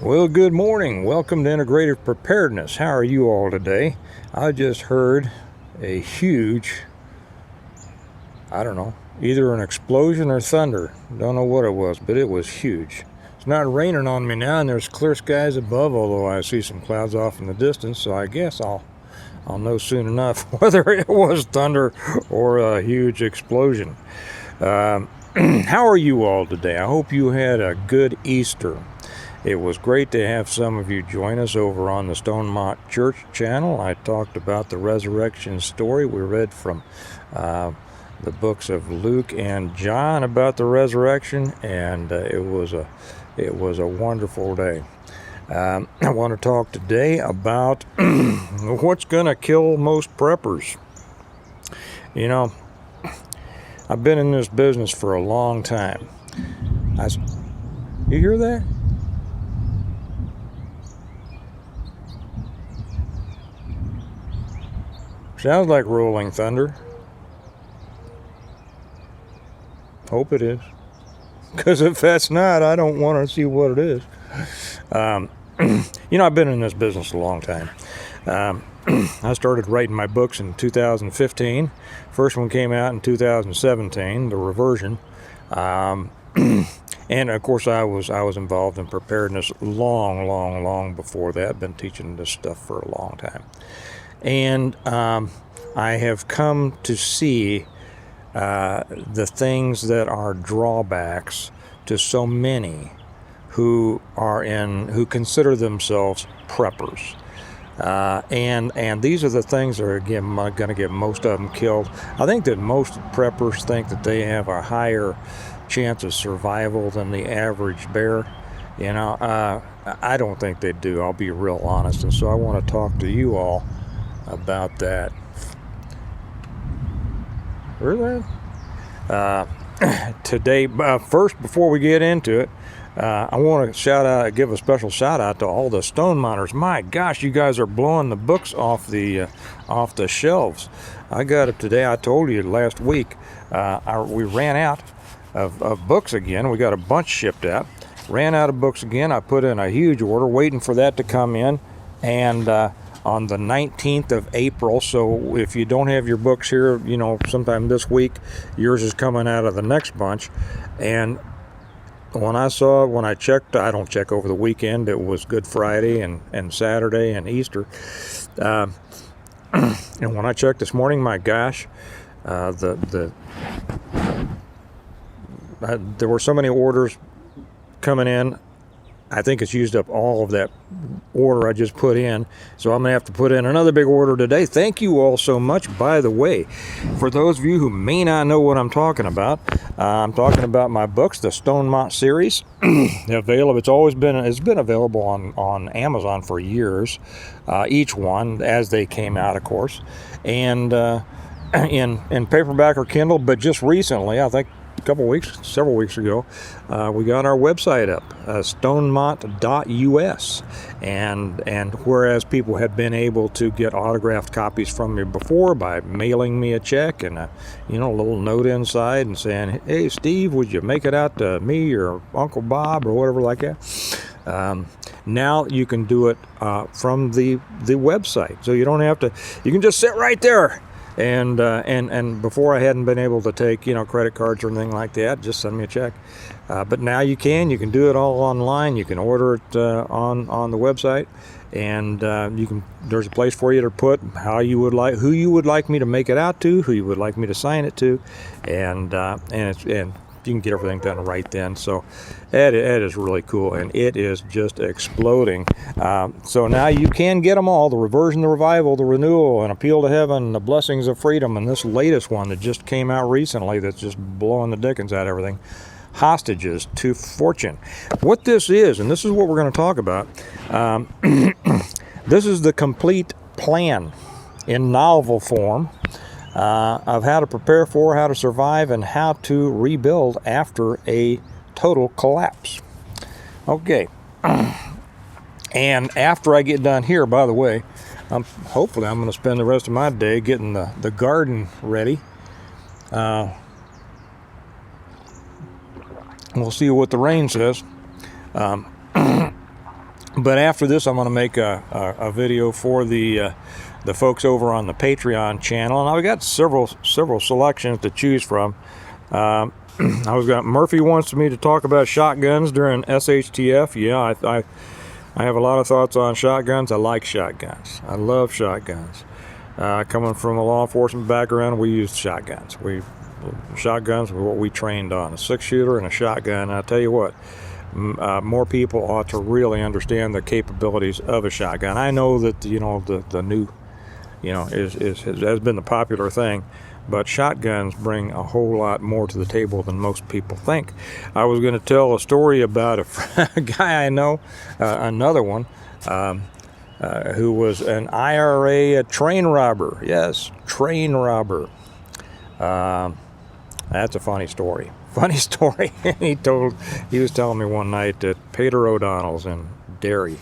Well, good morning. Welcome to Integrative Preparedness. How are you all today? I just heard a huge, I don't know, either an explosion or thunder. Don't know what it was, but it was huge. It's not raining on me now, and there's clear skies above, although I see some clouds off in the distance, so I guess I'll know soon enough whether it was thunder or a huge explosion. How are you all today? I hope you had a good Easter. It was great to have some of you join us over on the Stonemont Church channel. I talked about the resurrection story. We read from the books of Luke and John about the resurrection, and it was a wonderful day. I want to talk today about what's going to kill most preppers. You know, I've been in this business for a long time. You hear that? Sounds like rolling thunder. Hope it is. Because if that's not, I don't want to see what it is. I've been in this business a long time. I started writing my books in 2015. First one came out in 2017, The Reversion. And of course, I was involved in preparedness long before that. Been teaching this stuff for a long time. And I have come to see the things that are drawbacks to so many who consider themselves preppers. And these are the things that are, again, going to get most of them killed. I think that most preppers think that they have a higher chance of survival than the average bear. I don't think they do. I'll be real honest. And so I want to talk to you all about that. Heard that? Today, first, before we get into it, I want to give a special shout out to all the Stonemonters. My gosh, you guys are blowing the books off the shelves. I got it today. I told you last week we ran out of books again. We got a bunch shipped out. Ran out of books again. I put in a huge order, waiting for that to come in, and on the 19th of April. So if you don't have your books here, sometime this week, yours is coming out of the next bunch. And when I checked, I don't check over the weekend. It was Good Friday and Saturday and Easter. And when I checked this morning, my gosh, there were so many orders coming in. I think it's used up all of that order I just put in. So I'm going to have to put in another big order today. Thank you all so much. By the way, for those of you who may not know what I'm talking about, I'm talking about my books, the Stonemont series. Available. It's been available on Amazon for years, each one as they came out, of course, and in paperback or Kindle. But just recently, I think several weeks ago, we got our website up, stonemont.us, and whereas people had been able to get autographed copies from me before by mailing me a check and a little note inside and saying, "Hey Steve, would you make it out to me or Uncle Bob," or whatever like that. Now you can do it from the website, so you don't have to. You can just sit right there. And before I hadn't been able to take credit cards or anything like that. Just send me a check. But now you can do it all online. You can order it on the website, and there's a place for you to put who you would like me to make it out to, who you would like me to sign it to, and you can get everything done right then. So that is really cool, and it is just exploding. So now you can get them all: the Reversion, the Revival, the Renewal, and Appeal to Heaven, the Blessings of Freedom, and this latest one that just came out recently that's just blowing the dickens out of everything, Hostages to Fortune. What this is, and this is what we're going to talk about, this is the complete plan in novel form of how to prepare for, how to survive, and how to rebuild after a total collapse. Okay. And after I get done here, by the way, hopefully I'm going to spend the rest of my day getting the garden ready. We'll see what the rain says. But after this, I'm going to make a video for the folks over on the Patreon channel, and I've got several selections to choose from. I've got Murphy wants me to talk about shotguns during SHTF. Yeah, I have a lot of thoughts on shotguns. I like shotguns. I love shotguns. Coming from a law enforcement background, we used shotguns. Shotguns were what we trained on, a 6-shooter and a shotgun. And I'll tell you what, more people ought to really understand the capabilities of a shotgun. I know that the new has been the popular thing, but shotguns bring a whole lot more to the table than most people think. I was going to tell a story about a guy I know, another one, who was an IRA train robber. Yes, train robber. That's a funny story. Funny story. He was telling me one night at Pater O'Donnell's in Derry.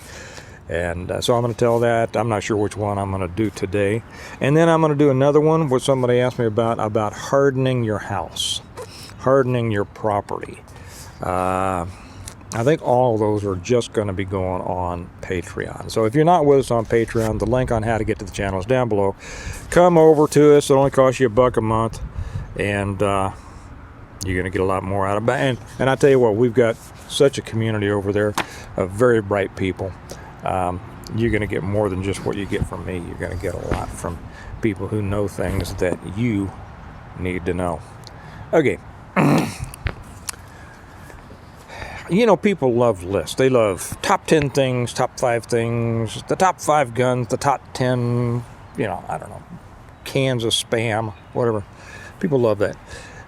And so I'm going to tell that. I'm not sure which one I'm going to do today. And then I'm going to do another one where somebody asked me about hardening your house, hardening your property. I think all of those are just going to be going on Patreon. So if you're not with us on Patreon, the link on how to get to the channel is down below. Come over to us. It only costs you $1 a month. And you're going to get a lot more out of it. And I tell you what, we've got such a community over there of very bright people. You're going to get more than just what you get from me. You're going to get a lot from people who know things that you need to know. Okay. People love lists. They love top 10 things, top 5 things, the top 5 guns, the top 10, I don't know, cans of Spam, whatever. People love that.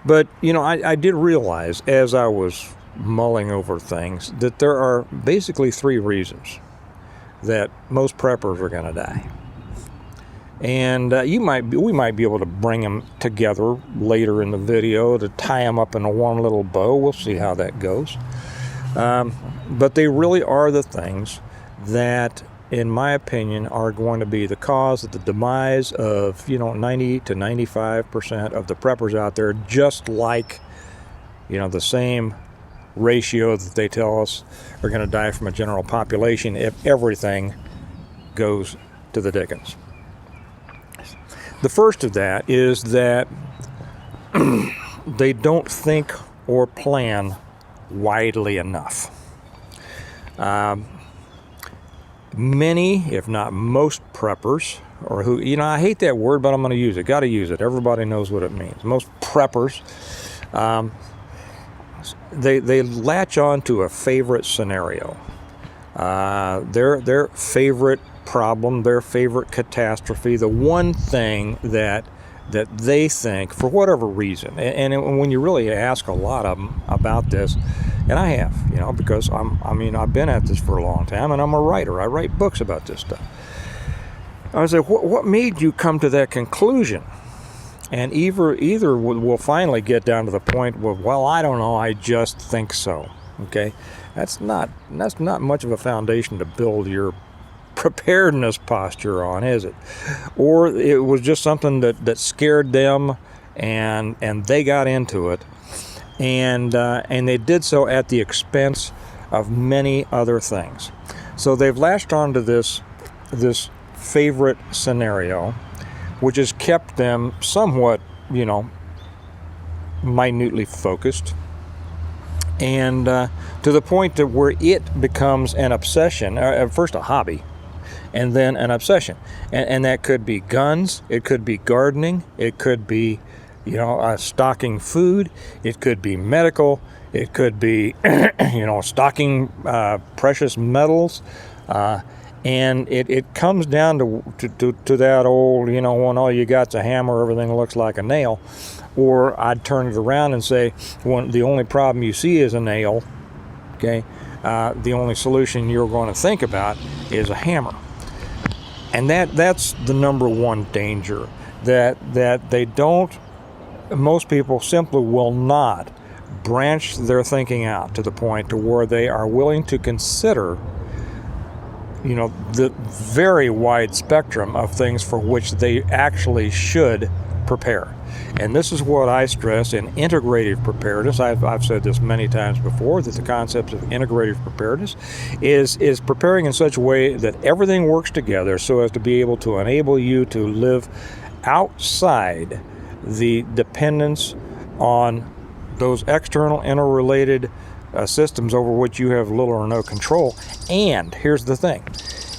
But, I did realize as I was mulling over things that there are basically 3 reasons that most preppers are going to die. And we might be able to bring them together later in the video to tie them up in a one little bow. We'll see how that goes. But they really are the things that, in my opinion, are going to be the cause of the demise of 90 to 95% of the preppers out there, just like the same ratio that they tell us are going to die from a general population if everything goes to the dickens. The first of that is that they don't think or plan widely enough. Many, if not most preppers, or who, I hate that word, but I'm going to use it. Got to use it. Everybody knows what it means. Most preppers, they latch on to a favorite scenario, their favorite problem, their favorite catastrophe, the one thing that they think, for whatever reason, and when you really ask a lot of them about this, and I have, because I've been at this for a long time, and I'm a writer. I write books about this stuff. I say, what made you come to that conclusion? And either will finally get down to the point where, well, I don't know, I just think so. Okay, that's not much of a foundation to build your preparedness posture on, is it? Or it was just something that scared them, and they got into it, and they did so at the expense of many other things. So they've latched onto this favorite scenario, which has kept them somewhat, minutely focused, and to the point that where it becomes an obsession, first a hobby, and then an obsession. And that could be guns, it could be gardening, it could be, stocking food, it could be medical, it could be, stocking precious metals, and it comes down to that old, when all you got's a hammer, everything looks like a nail. Or I'd turn it around and say, when the only problem you see is a nail, okay, the only solution you're going to think about is a hammer. And that's the number one danger, that they don't, most people simply will not branch their thinking out to the point to where they are willing to consider, the very wide spectrum of things for which they actually should prepare. And this is what I stress in integrative preparedness. I've said this many times before, that the concept of integrative preparedness is preparing in such a way that everything works together so as to be able to enable you to live outside the dependence on those external interrelated systems over which you have little or no control. And here's the thing,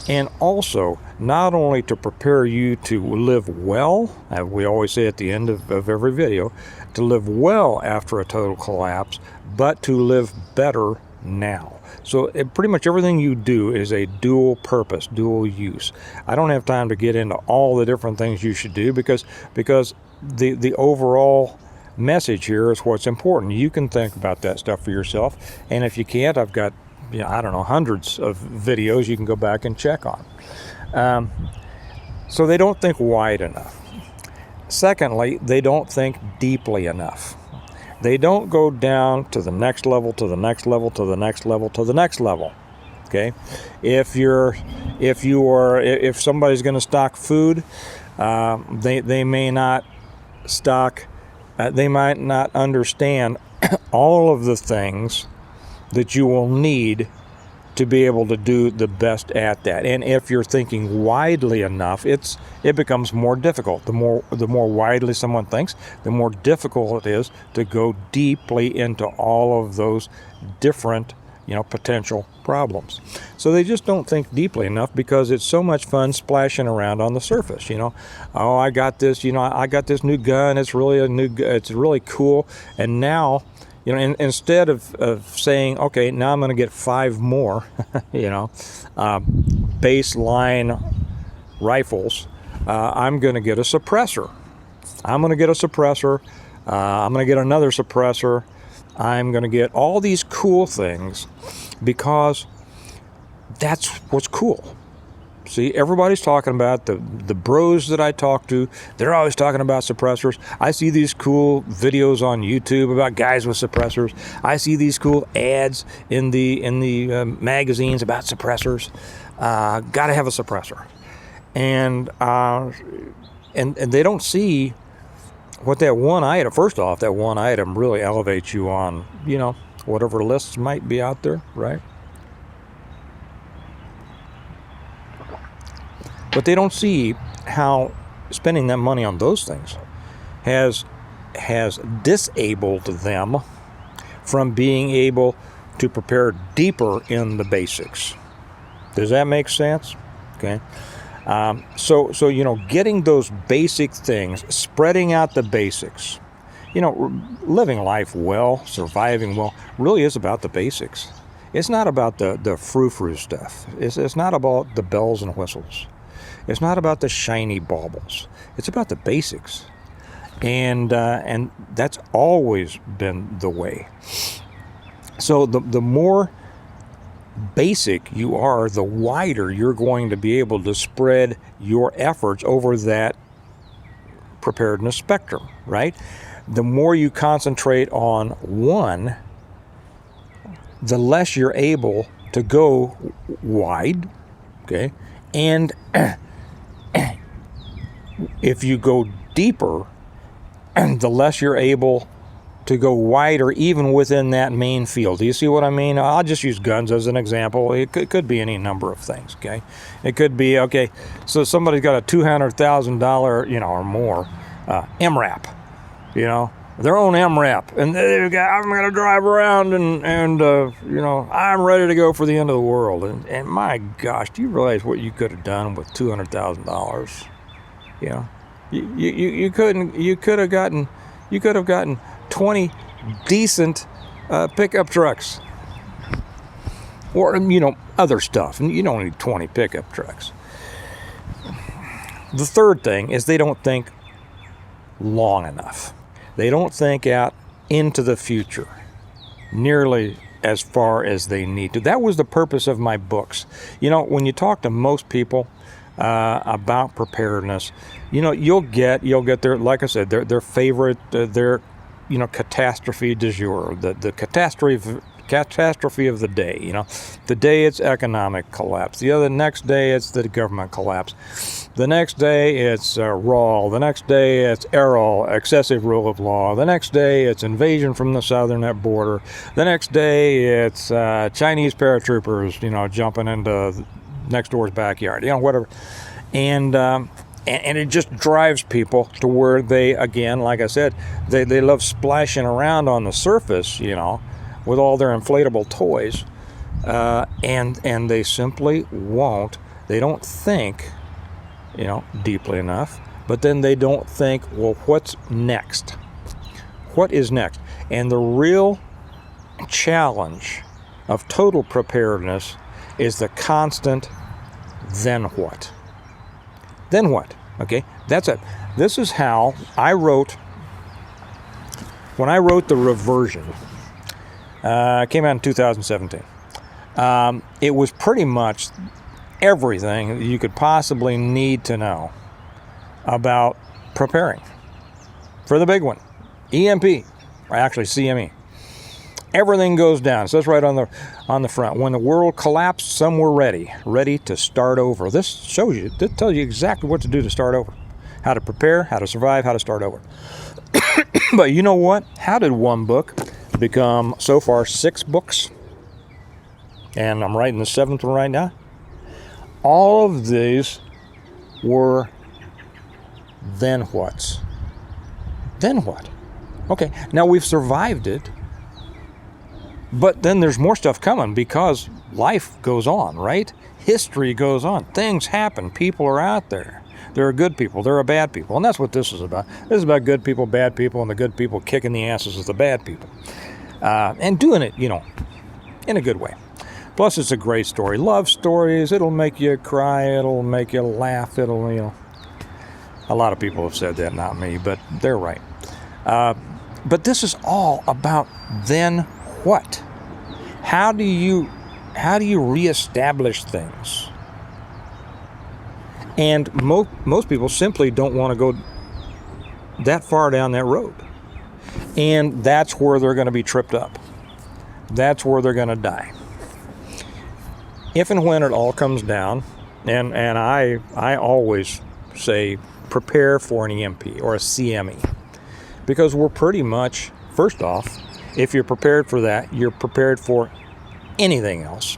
and also not only to prepare you to live well, as we always say at the end of every video, to live well after a total collapse, but to live better now. So pretty much everything you do is a dual purpose, dual use. I don't have time to get into all the different things you should do because the overall message here is what's important. You can think about that stuff for yourself, and if you can't, I've got, I don't know, hundreds of videos you can go back and check on. So they don't think wide enough. Secondly, they don't think deeply enough. They don't go down to the next level, to the next level, to the next level, to the next level. Okay, if somebody's going to stock food, they may not stock. They might not understand all of the things that you will need to be able to do the best at that. And if you're thinking widely enough, it becomes more difficult. The more widely someone thinks, the more difficult it is to go deeply into all of those different, potential problems. So they just don't think deeply enough because it's so much fun splashing around on the surface. Oh, I got this. I got this new gun. It's really cool. And now, instead of saying, okay, now I'm going to get 5 more, baseline rifles, I'm going to get a suppressor. I'm going to get another suppressor. I'm going to get all these cool things because that's what's cool. See, everybody's talking about the bros that I talk to. They're always talking about suppressors. I see these cool videos on YouTube about guys with suppressors. I see these cool ads in the magazines about suppressors. Got to have a suppressor, and they don't see what that one item. First off, that one item really elevates you on whatever lists might be out there, right? But they don't see how spending that money on those things has disabled them from being able to prepare deeper in the basics. Does that make sense? Okay. So getting those basic things, spreading out the basics, living life well, surviving well, really is about the basics. It's not about the frou-frou stuff. It's not about the bells and whistles. It's not about the shiny baubles. It's about the basics, and that's always been the way. So the more basic you are, the wider you're going to be able to spread your efforts over that preparedness spectrum, right? The more you concentrate on one, the less you're able to go wide, okay? And if you go deeper, the less you're able to go wider even within that main field. Do you see what I mean? I'll just use guns as an example. It could be any number of things, okay? It could be, okay, so somebody's got a $200,000, or more MRAP, their own MRAP, and they've got, I'm going to drive around and I'm ready to go for the end of the world. And my gosh, do you realize what you could have done with $200,000? You could have gotten 20 decent pickup trucks, or other stuff, and you don't need 20 pickup trucks. The third thing is they don't think long enough. They don't think out into the future nearly as far as they need to. That was the purpose of my books. When you talk to most people about preparedness, you'll get their, like I said, their favorite, their catastrophe du jour, the catastrophe of the day. The day it's economic collapse. The next day it's the government collapse. The next day it's RAL. The next day it's ARAL, excessive rule of law. The next day it's invasion from the southern border. The next day it's Chinese paratroopers, jumping into next door's backyard, whatever. And it just drives people to where they, again, like I said, they love splashing around on the surface, with all their inflatable toys, and they simply won't. They don't think, deeply enough, but then they don't think, well, what's next? What is next? And the real challenge of total preparedness is the constant then what? Then what? Okay, that's it. This is how I wrote, when I wrote the reversion, came out in 2017. It was pretty much everything that you could possibly need to know about preparing for the big one, EMP, or actually CME. Everything goes down. It says right on the front, when the world collapsed, some were ready to start over. This tells you exactly what to do to start over, how to prepare, how to survive, how to start over. But you know what? How did one book become so far 6 books? And I'm writing the 7th one right now. All of these were then whats. Then what? Okay, now we've survived it, but then there's more stuff coming because life goes on, right? History goes on. Things happen. People are out there. There are good people. There are bad people. And that's what this is about. This is about good people, bad people, and the good people kicking the asses of the bad people. And doing it, in a good way. Plus, it's a great story. Love stories. It'll make you cry. It'll make you laugh. It'll, a lot of people have said that, not me, but they're right. But this is all about then what? How do you reestablish things? And most people simply don't want to go that far down that road. And that's where they're going to be tripped up. That's where they're going to die. If and when it all comes down, and I always say prepare for an EMP or a CME, because we're pretty much, first off, if you're prepared for that, you're prepared for anything else.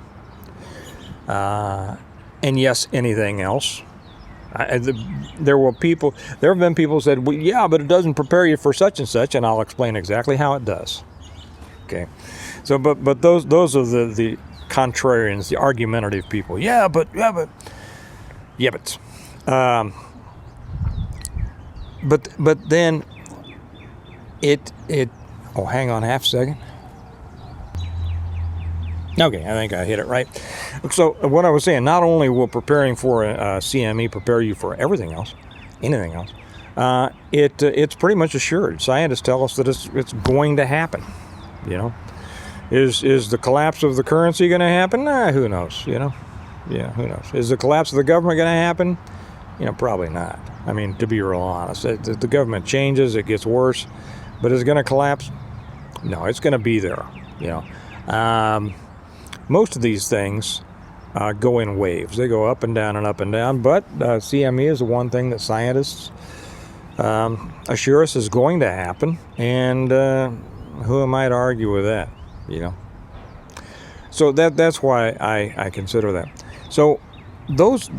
And yes, anything else. There have been people who said, well, yeah, but it doesn't prepare you for such and such, and I'll explain exactly how it does. Okay, so but those are the contrarians, the argumentative people. But then it oh, hang on half a second. Okay, I think I hit it right. So what I was saying, not only will preparing for a CME prepare you for everything else, anything else, it's pretty much assured. Scientists tell us that it's going to happen. Is the collapse of the currency going to happen? Who knows? Yeah, who knows? Is the collapse of the government going to happen? Probably not. I mean, to be real honest, the government changes, it gets worse, but is it going to collapse? No, it's going to be there. Most of these things go in waves. They go up and down and up and down, but CME is the one thing that scientists assure us is going to happen, and who am I to argue with that? So that's why I consider that. So those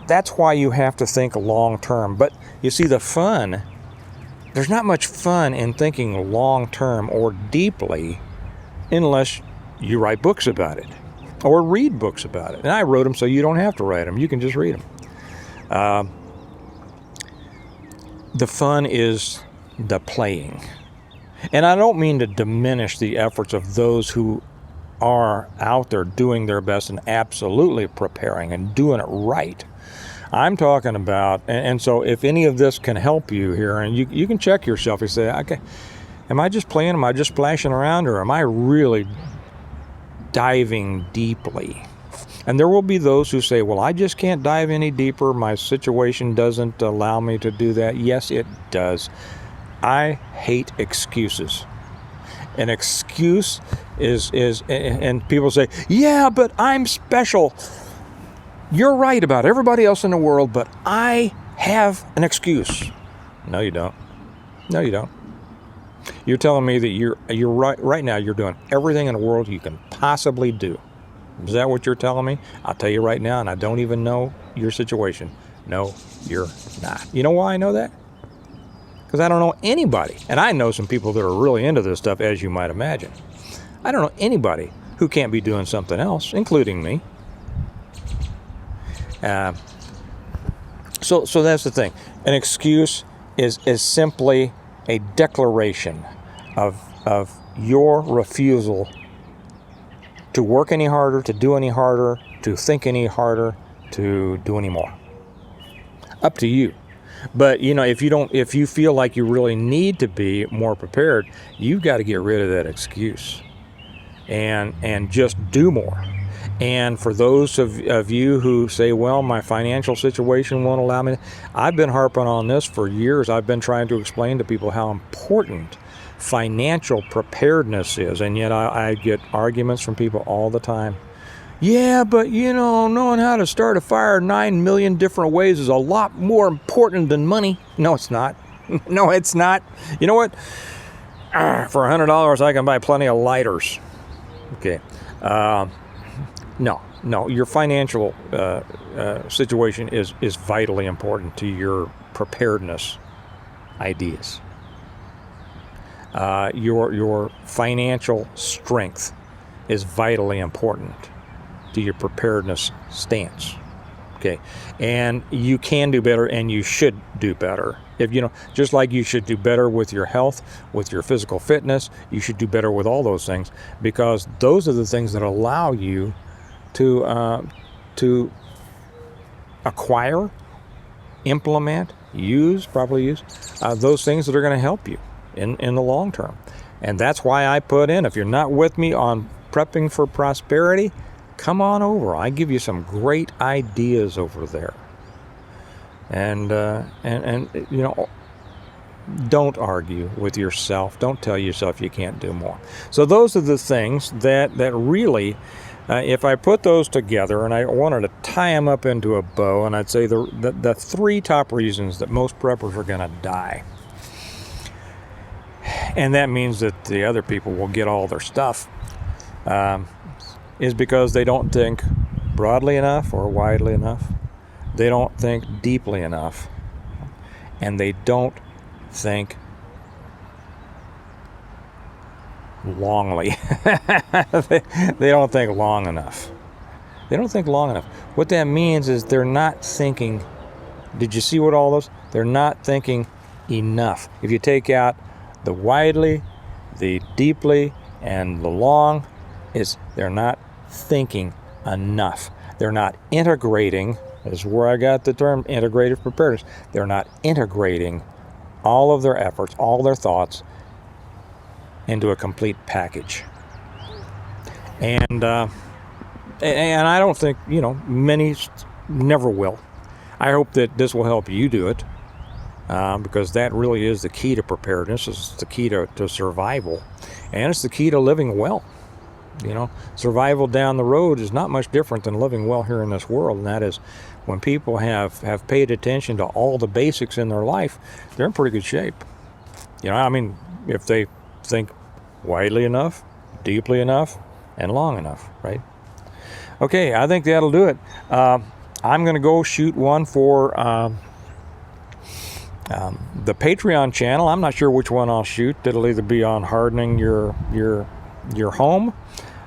that's why you have to think long term. But you see, there's not much fun in thinking long term or deeply unless you write books about it or read books about it. And I wrote them so you don't have to write them. You can just read them. The fun is the playing. And I don't mean to diminish the efforts of those who are out there doing their best and absolutely preparing and doing it right. I'm talking about, and so if any of this can help you here, and you can check yourself, you say, okay, am I just playing, am I just splashing around, or am I really diving deeply? And there will be those who say, well, I just can't dive any deeper, my situation doesn't allow me to do that. Yes, it does. I hate excuses. An excuse is, and people say, yeah, but I'm special. You're right about everybody else in the world, but I have an excuse. No, you don't. No, you don't. You're telling me that you're right now you're doing everything in the world you can possibly do. Is that what you're telling me? I'll tell you right now, and I don't even know your situation. No, you're not. You know why I know that? Because I don't know anybody, and I know some people that are really into this stuff, as you might imagine. I don't know anybody who can't be doing something else, including me. So that's the thing. An excuse is simply a declaration of your refusal to work any harder, to do any harder, to think any harder, to do any more. Up to you. But if you feel like you really need to be more prepared, you've got to get rid of that excuse and just do more. And for those of you who say, well, my financial situation won't allow me, I've been harping on this for years. I've been trying to explain to people how important financial preparedness is, and yet I get arguments from people all the time. Yeah, but knowing how to start a fire 9 million different ways is a lot more important than money. No, it's not. No, it's not. You know what? For $100, I can buy plenty of lighters. Okay. No. Your financial situation is vitally important to your preparedness ideas. Your financial strength is vitally important to your preparedness stance. Okay, and you can do better, and you should do better. If just like you should do better with your health, with your physical fitness, you should do better with all those things, because those are the things that allow you to acquire, implement, properly use those things that are going to help you in the long term. And that's why I put in, if you're not with me on Prepping for Prosperity, come on over. I give you some great ideas over there. And don't argue with yourself. Don't tell yourself you can't do more. So those are the things that really, if I put those together and I wanted to tie them up into a bow, and I'd say the three top reasons that most preppers are going to die. And that means that the other people will get all their stuff. Is because they don't think broadly enough or widely enough. They don't think deeply enough. And they don't think longly. They don't think long enough. They don't think long enough. What that means is they're not thinking, did you see what all those? They're not thinking enough. If you take out the widely, the deeply, and the long, they're not thinking enough. They're not integrating. This is where I got the term integrative preparedness. They're not integrating all of their efforts, all their thoughts into a complete package. And I don't think, many never will. I hope that this will help you do it, because that really is the key to preparedness. It's the key to survival, and it's the key to living well. Survival down the road is not much different than living well here in this world, and that is when people have paid attention to all the basics in their life, they're in pretty good shape. If they think widely enough, deeply enough, and long enough, right? Okay, I think that'll do it. I'm going to go shoot one for the Patreon channel. I'm not sure which one I'll shoot. It'll either be on hardening your home,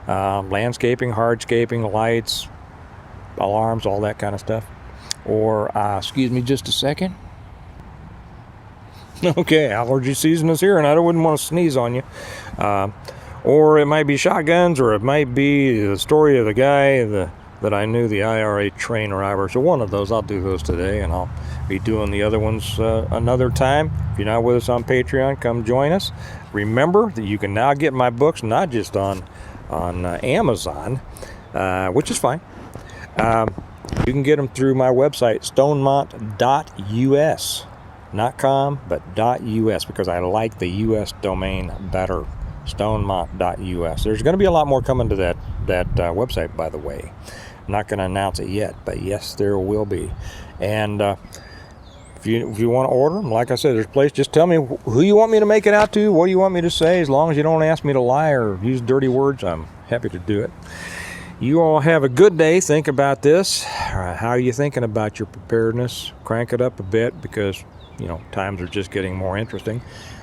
landscaping, hardscaping, lights, alarms, all that kind of stuff. Or, excuse me just a second. Okay, allergy season is here, and I wouldn't want to sneeze on you. Or it might be shotguns, or it might be the story of the guy that I knew, the IRA train robber. So one of those, I'll do those today, and I'll be doing the other ones another time. If you're not with us on Patreon, come join us. Remember that you can now get my books not just on Amazon, which is fine. You can get them through my website, stonemont.us. Not .com, but .us, because I like the US domain better. Stonemont.us. There's going to be a lot more coming to that website, by the way. I'm not going to announce it yet, but yes, there will be. And if you want to order them, like I said, there's a place. Just tell me who you want me to make it out to, what do you want me to say. As long as you don't ask me to lie or use dirty words, I'm happy to do it. You all have a good day. Think about this. How are you thinking about your preparedness? Crank it up a bit, because times are just getting more interesting.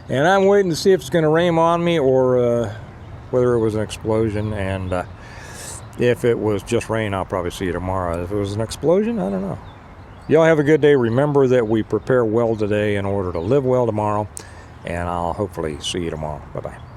And I'm waiting to see if it's going to rain on me or whether it was an explosion. And if it was just rain, I'll probably see you tomorrow. If it was an explosion, I don't know. Y'all have a good day. Remember that we prepare well today in order to live well tomorrow. And I'll hopefully see you tomorrow. Bye-bye.